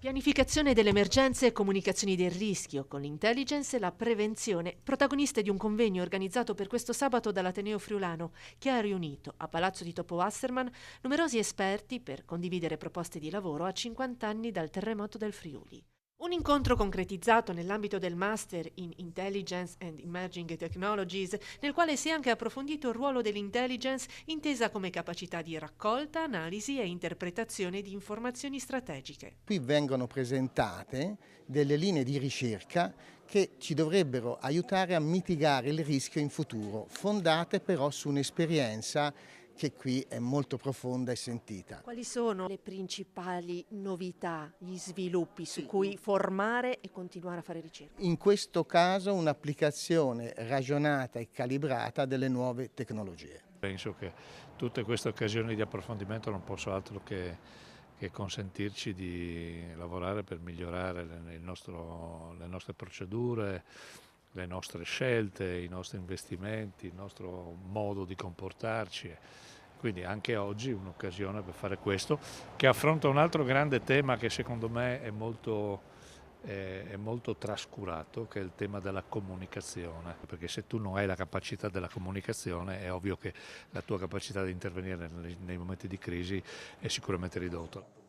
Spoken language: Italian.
Pianificazione delle emergenze e comunicazioni del rischio, con l'intelligence e la prevenzione, protagoniste di un convegno organizzato per questo sabato dall'Ateneo Friulano, che ha riunito a Palazzo di Topo Wasserman numerosi esperti per condividere proposte di lavoro a 50 anni dal terremoto del Friuli. Un incontro concretizzato nell'ambito del Master in Intelligence and Emerging Technologies, nel quale si è anche approfondito il ruolo dell'intelligence intesa come capacità di raccolta, analisi e interpretazione di informazioni strategiche. Qui vengono presentate delle linee di ricerca che ci dovrebbero aiutare a mitigare il rischio in futuro, fondate però su un'esperienza che qui è molto profonda e sentita. Quali sono le principali novità, gli sviluppi su cui formare e continuare a fare ricerca? In questo caso un'applicazione ragionata e calibrata delle nuove tecnologie. Penso che tutte queste occasioni di approfondimento non possono altro che consentirci di lavorare per migliorare le nostre procedure, le nostre scelte, i nostri investimenti, il nostro modo di comportarci. Quindi anche oggi un'occasione per fare questo, che affronta un altro grande tema che secondo me è molto trascurato, che è il tema della comunicazione, perché se tu non hai la capacità della comunicazione è ovvio che la tua capacità di intervenire nei momenti di crisi è sicuramente ridotta.